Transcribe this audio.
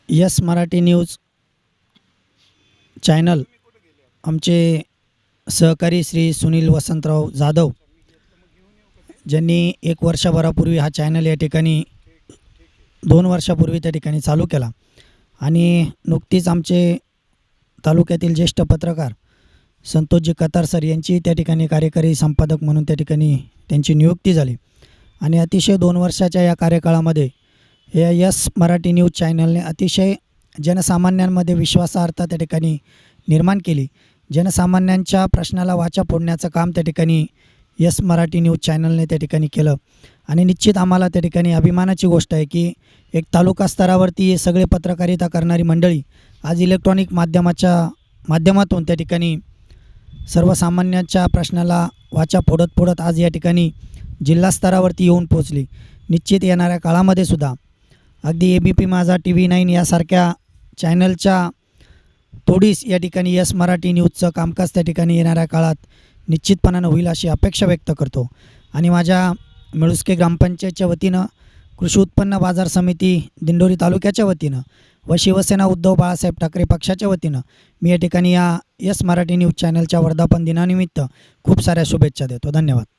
Yes Marathi news channel आमचे सहकारी श्री सुनील वसंतराव जाधव ज्यांनी 1 वर्षभरापूर्वी हा चॅनल या ठिकाणी 2 वर्षापूर्वी त्या ठिकाणी चालू केला आणि नुकतीच आमचे तालुक्यातील ज्येष्ठ पत्रकार संतोषजी कतार सर यांची त्या ठिकाणी कार्यकारी संपादक म्हणून त्या ठिकाणी त्यांची नियुक्ती झाली आणि अतिशय 2 वर्षाच्या या कार्यकाळामध्ये या यस मराठी न्यूज चॅनलने अतिशय जनसामान्यांमध्ये विश्वासार्हता त्या ठिकाणी निर्माण केली। जनसामान्यांच्या प्रश्नाला वाचा फोडण्याचं काम त्या ठिकाणी यस मराठी न्यूज चॅनलने त्या ठिकाणी केलं आणि निश्चित आम्हाला त्या ठिकाणी अभिमानाची गोष्ट आहे की एक तालुका स्तरावरती सगळे पत्रकारिता करणारी मंडळी आज इलेक्ट्रॉनिक माध्यमातून त्या ठिकाणी सर्वसामान्यांच्या प्रश्नाला वाचा फोडत आज या ठिकाणी जिल्हा स्तरावरती येऊन पोहोचली। निश्चित येणाऱ्या काळामध्ये सुद्धा अगदी ABP माझा TV9 यासारख्या चॅनलच्या तोडीस या ठिकाणी यस मराठी न्यूजचं कामकाज त्या ठिकाणी येणाऱ्या काळात निश्चितपणानं होईल अशी अपेक्षा व्यक्त करतो आणि माझ्या मिळुस्के ग्रामपंचायतच्या वतीनं कृषी उत्पन्न बाजार समिती दिंडोरी तालुक्याच्या वतीनं व शिवसेना उद्धव बाळासाहेब ठाकरे पक्षाच्या वतीनं मी या ठिकाणी या यस मराठी न्यूज चॅनलच्या वर्धापन दिनानिमित्त खूप साऱ्या शुभेच्छा देतो। धन्यवाद।